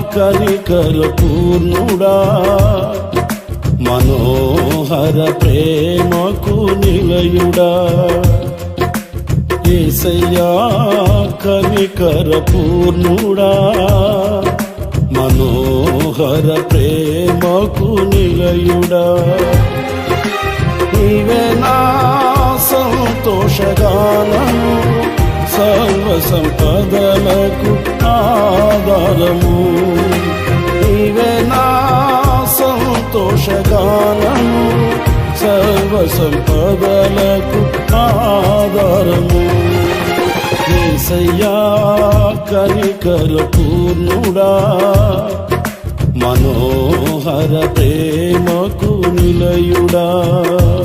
కనికర పూర్ణుడా మనోహర ప్రేమకు నిలయుడా యేసయ్యా కనికర పూర్ణుడా మనోహర ప్రేమకు నిలయుడా నీవే నా సంతోషగానము సర్వ సంపదలకు ఆధారము నీవే నా సంతోషగానము సర్వ సంపదలకు ఆధారము యేసయ్యా కనికర పూర్ణుడా మనోహర ప్రేమకు నిలయుడా